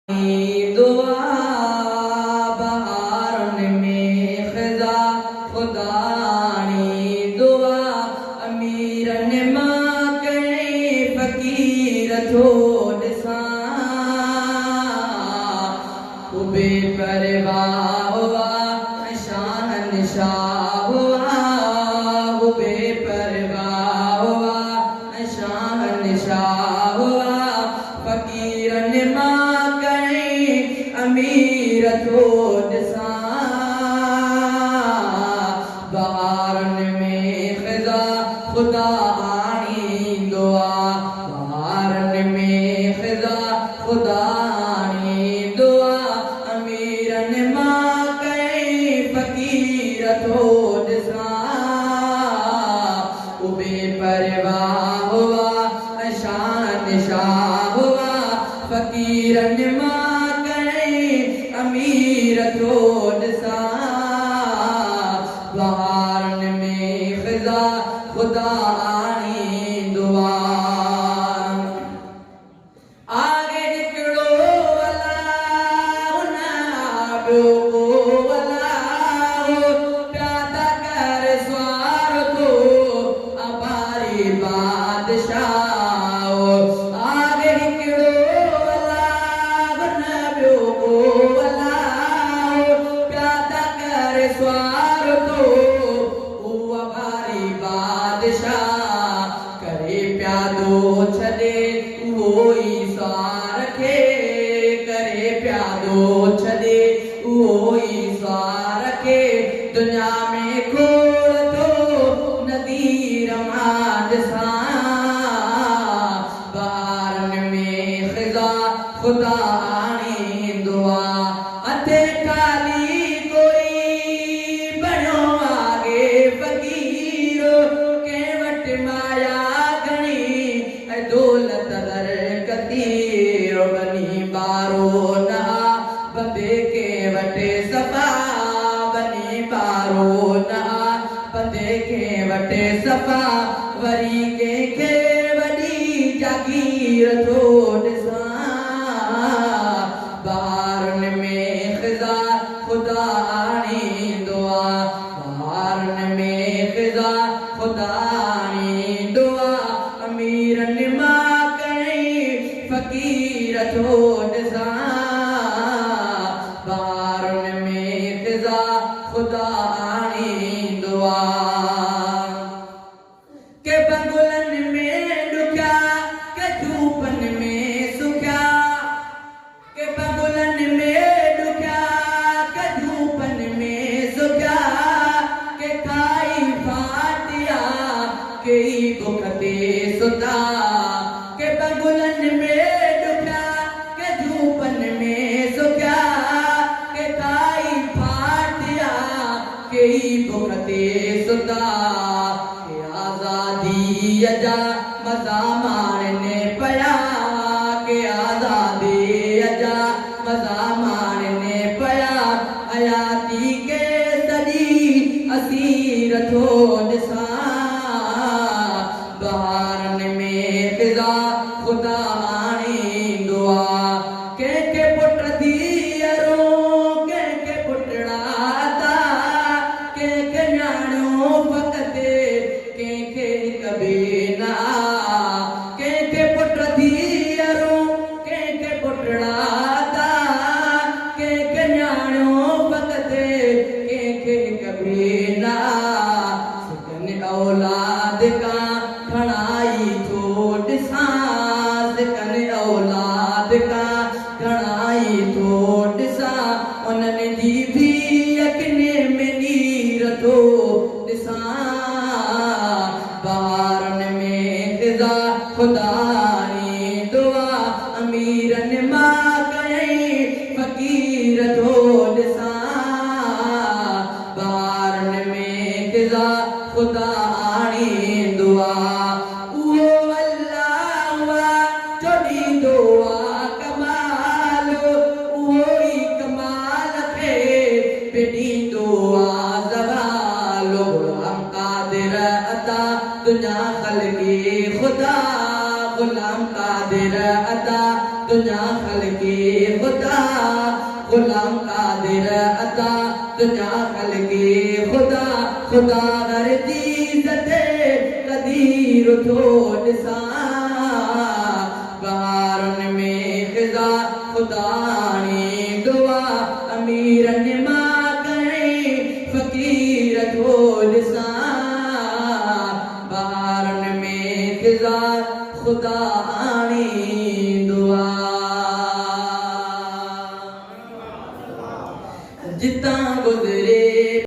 दुआ बहारन में खिजा खुदानी दुआ अमीरन मां कई फकीर थोड़ सा उबे परवाह हुआ शाहन शाह हुआ उबे परवाह हुआ शाहन शाह हुआ फकीरन मां अमीर थोड़ सा बहारन में खिजा खुदा आनी दुआ बहारन में खिजा खुदा आनी दुआ अमीरन मां कई फकीर थोड़ सा उबे परवाह हुआ शान शाह हुआ फकीरन मां अमीर थोड़ सा बहारन में खिजा खुदा आनी दुआ आगे निकलो अल्लाह ना को अल्लाह प्यादा कर स्वार को अबारी बादशाह करे प्यादो छदे वोई सारखे करे प्यादो छदे वोई सारखे दुनिया में खोड़ तो नदीर माद सा बहारन में खिजा खुदा आनी दुआ अथे खाली कोई बनो आगे फकीर माया गणी दौलत दर कतीर बनी बारो ना बंदे के वटे सफा बनी बारो ना बंदे के वटे सफा वरी के वडी जागीर थोड़ सा बहारन में खिजा खुदा आनी दुआ बहारन में खिजा खुदा अमीरन मां कई फकीर थोड़ सा बहारन में खिजा खुदा आनी दुआ के बंगुलन में डुक्या के धूपन में सुख्या के बंगुलन में डुक्या के धूपन में सुख्या के खाई फाटिया के बुखते सुता के बंगुलन में डुक्या के धूपन में सुख्या के खाई फाटिया के बुखते सुता के आजादी अजा मजा मारने पया के आजादी अजा मजा मारने पया हयाती के सदी असीर थोड़ सा बहारन में खिजा खुदा आनी दुआ के पुट दियरो के पुटड़ा दा के न्याणो फकते के कभी ना के पुट दियरो के पुटड़ा दा के न्याणो फकते के कभी ना सुकन औलाद का घणाई थोड़ सांस कन औलाद का घणाई थोड़ सा उन्हनि जी भी यकने में नीर थोड़ सा बहारन में खिजा खुदा आनी दुआ अमीरन मां कई फकीर थोड़ सा बहारन में खिजा खुदा आनी दुआ दुआ कमाल वो गुलाम कादिर अता तुझा खलके खुदा खुदा हर चीज ते कदीर थो ॾिसां बहारुनि में ख़िज़ा खुदाणी दुआ अमीरनि मां कई फ़कीर थो ॾिसां बहारुनि में ख़िज़ा खुदाणी दुआ जितां